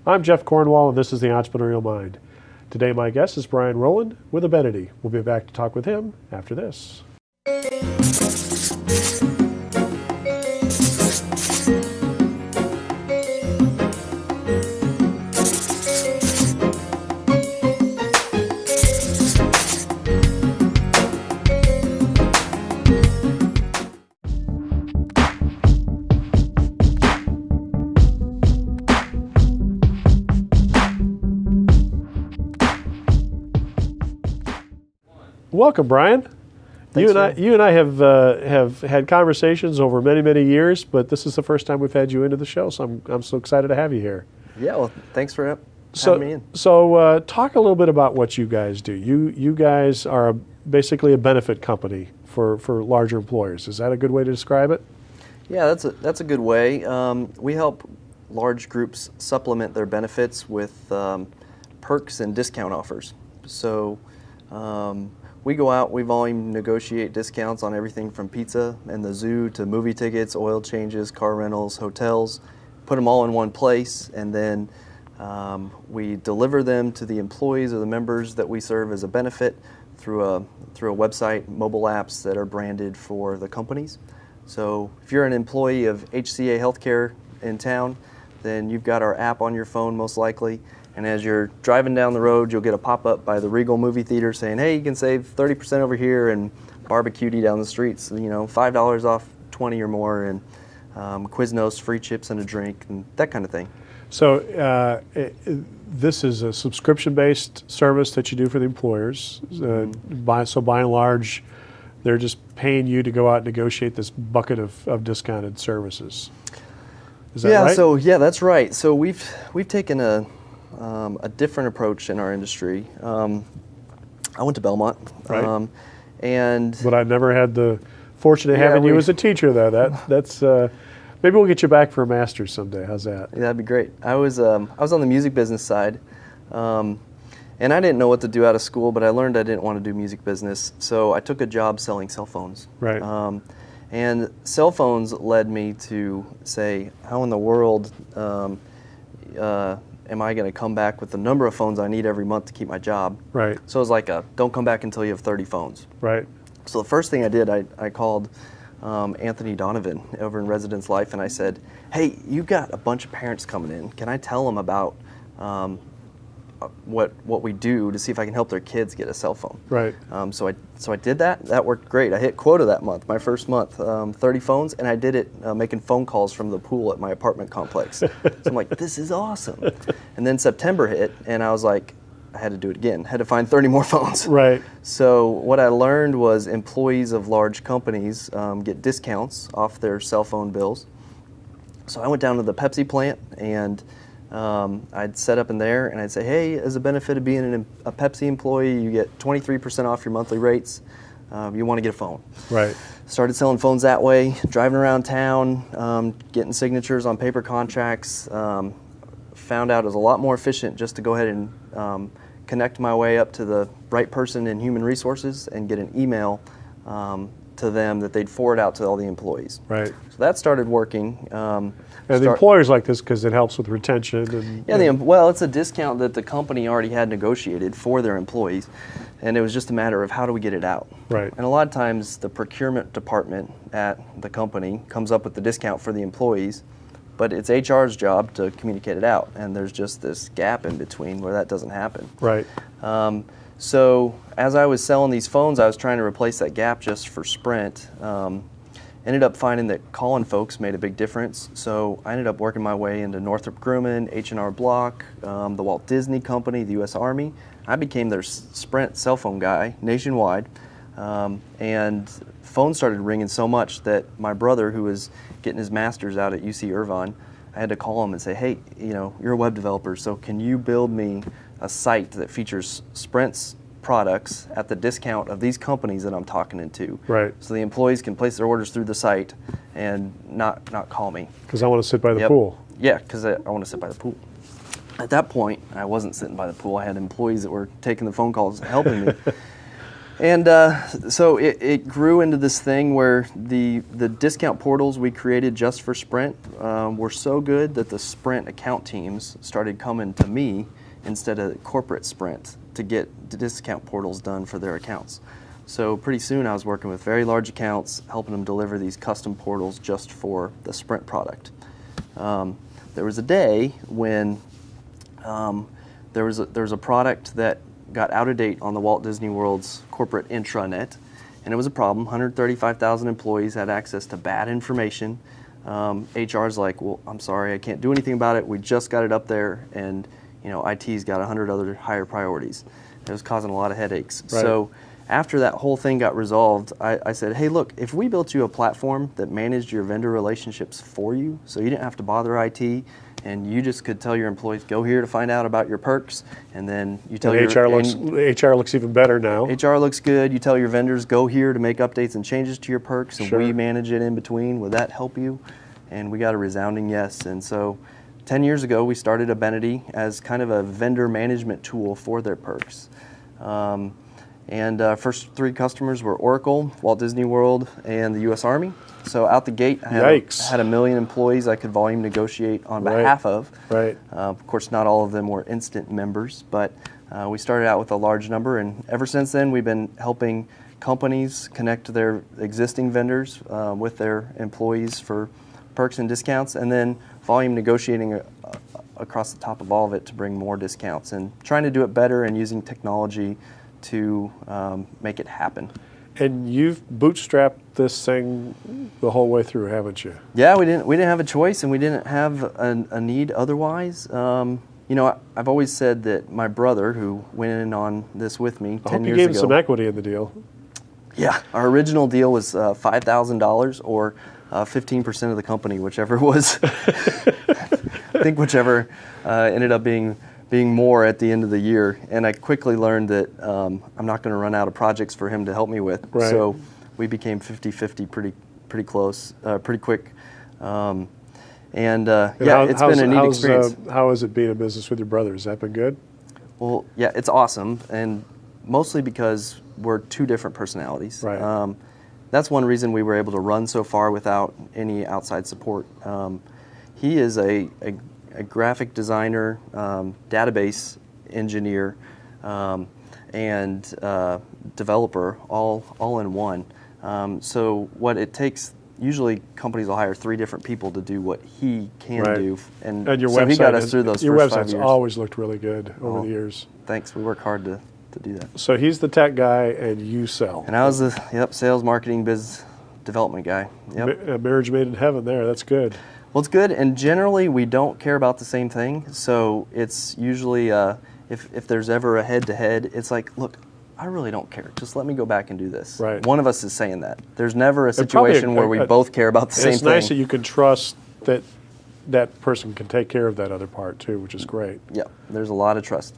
I'm Jeff Cornwall, and this is the Entrepreneurial Mind. Today, my guest is Brian Roland with Abenity. We'll be back to talk with him after this. Welcome, Brian. Thanks, You and I have had conversations over many years, but this is the first time we've had you into the show, so I'm so excited to have you here. Yeah, well, thanks for having me in. So talk a little bit about what you guys do. You guys are basically a benefit company for larger employers. Is that a good way to describe it? Yeah, that's a good way. We help large groups supplement their benefits with perks and discount offers. So we go out, we volume negotiate discounts on everything from pizza and the zoo to movie tickets, oil changes, car rentals, hotels, put them all in one place, and then we deliver them to the employees or the members that we serve as a benefit through a website, mobile apps that are branded for the companies. So if you're an employee of HCA Healthcare in town, then you've got our app on your phone most likely. And as you're driving down the road, you'll get a pop-up by the Regal movie theater saying, hey, you can save 30% over here and barbecue down the streets, $5 off 20 or more, and Quiznos, free chips and a drink, and that kind of thing. So this is a subscription-based service that you do for the employers. By and large, they're just paying you to go out and negotiate this bucket of discounted services. Is that right? Yeah, that's right. So we've taken a different approach in our industry. I went to Belmont, right. But I've never had the fortune of having you as a teacher, though. That's maybe we'll get you back for a master's someday. How's that? Yeah, that'd be great. I was on the music business side, and I didn't know what to do out of school, but I learned I didn't want to do music business, so I took a job selling cell phones. Right. And cell phones led me to say, how in the world am I going to come back with the number of phones I need every month to keep my job? Right. So it was like don't come back until you have 30 phones. Right. So the first thing I did, I called Anthony Donovan over in Residence Life, and I said, hey, you've got a bunch of parents coming in. Can I tell them about what we do to see if I can help their kids get a cell phone? Right. So I did that. That worked great. I hit quota that month, my first month, 30 phones, and I did it making phone calls from the pool at my apartment complex. So I'm like, this is awesome. And then September hit, and I was like, I had to do it again. Had to find 30 more phones. Right. So what I learned was employees of large companies get discounts off their cell phone bills. So I went down to the Pepsi plant, and I'd set up in there, and I'd say, hey, as a benefit of being a Pepsi employee, you get 23% off your monthly rates. You want to get a phone. Right. Started selling phones that way, driving around town, getting signatures on paper contracts. Found out it was a lot more efficient just to go ahead and connect my way up to the right person in human resources and get an email to them that they'd forward out to all the employees. Right. So that started working. And the employers like this because it helps with retention. Well, it's a discount that the company already had negotiated for their employees, and it was just a matter of how do we get it out. Right. And a lot of times the procurement department at the company comes up with the discount for the employees, but it's HR's job to communicate it out, and there's just this gap in between where that doesn't happen. Right. So as I was selling these phones, I was trying to replace that gap just for Sprint. Ended up finding that calling folks made a big difference, so I ended up working my way into Northrop Grumman, H&R Block, the Walt Disney Company, the U.S. Army. I became their Sprint cell phone guy nationwide, and phones started ringing so much that my brother, who was getting his master's out at UC Irvine, I had to call him and say, hey, you're a web developer, so can you build me a site that features Sprint's products at the discount of these companies that I'm talking into. Right. So the employees can place their orders through the site and not call me. Because I want to sit by the pool. Yeah, because I want to sit by the pool. At that point, I wasn't sitting by the pool. I had employees that were taking the phone calls and helping me. And so it grew into this thing where the discount portals we created just for Sprint were so good that the Sprint account teams started coming to me instead of corporate Sprint to get the discount portals done for their accounts. So pretty soon I was working with very large accounts, helping them deliver these custom portals just for the Sprint product. There was a day when there was a product that got out of date on the Walt Disney World's corporate intranet, and it was a problem. 135,000 employees had access to bad information. HR's like, well, I'm sorry, I can't do anything about it. We just got it up there, and IT's got 100 other higher priorities. It was causing a lot of headaches. Right. So after that whole thing got resolved, I said, hey, look, if we built you a platform that managed your vendor relationships for you, so you didn't have to bother IT, and you just could tell your employees, go here to find out about your perks, and then you tell and HR looks even better now. HR looks good. You tell your vendors, go here to make updates and changes to your perks, and Sure. we manage it in between. Would that help you? And we got a resounding yes. And so 10 years ago, we started Abenity as kind of a vendor management tool for their perks. And first 3 customers were Oracle, Walt Disney World, and the U.S. Army. So out the gate, I had 1 million employees I could volume negotiate on behalf of. Right. Of course, not all of them were instant members, but we started out with a large number, and ever since then, we've been helping companies connect their existing vendors with their employees for perks and discounts, and then volume negotiating across the top of all of it to bring more discounts, and trying to do it better and using technology to make it happen. And you've bootstrapped this thing the whole way through, haven't you? Yeah, we didn't have a choice, and we didn't have a need otherwise. I've always said that my brother, who went in on this with me 10 years ago. I hope you gave him some equity in the deal. Yeah, our original deal was $5,000 or 15% of the company, whichever was. I think whichever ended up being more at the end of the year, and I quickly learned that I'm not going to run out of projects for him to help me with. Right. So we became 50-50 pretty close, pretty quick. It's been a neat experience. How is it being in business with your brother? Has that been good? Well, yeah, it's awesome, and mostly because we're 2 different personalities. Right. That's one reason we were able to run so far without any outside support. He is a graphic designer, database engineer, and developer all in one. So what it takes, usually companies will hire 3 different people to do what he can do. And your so website he got us through those your first 5 website's years. always looked really good over the years. Thanks. We work hard to do that. So he's the tech guy and you sell. And I was the sales, marketing, biz development guy. Yep. A marriage made in heaven there. That's good. Well, it's good, and generally we don't care about the same thing. So it's usually if there's ever a head-to-head, it's like, look, I really don't care. Just let me go back and do this. Right. One of us is saying that. There's never a situation where we both care about the same thing. It's nice that you can trust that that person can take care of that other part too, which is great. Yeah, there's a lot of trust.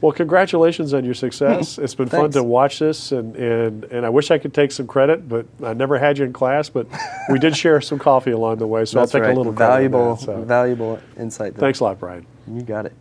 Well, congratulations on your success. It's been fun to watch this, and I wish I could take some credit, but I never had you in class, but we did share some coffee along the way, so That's I'll take right. a little credit. Valuable insight there. Thanks a lot, Brian. You got it.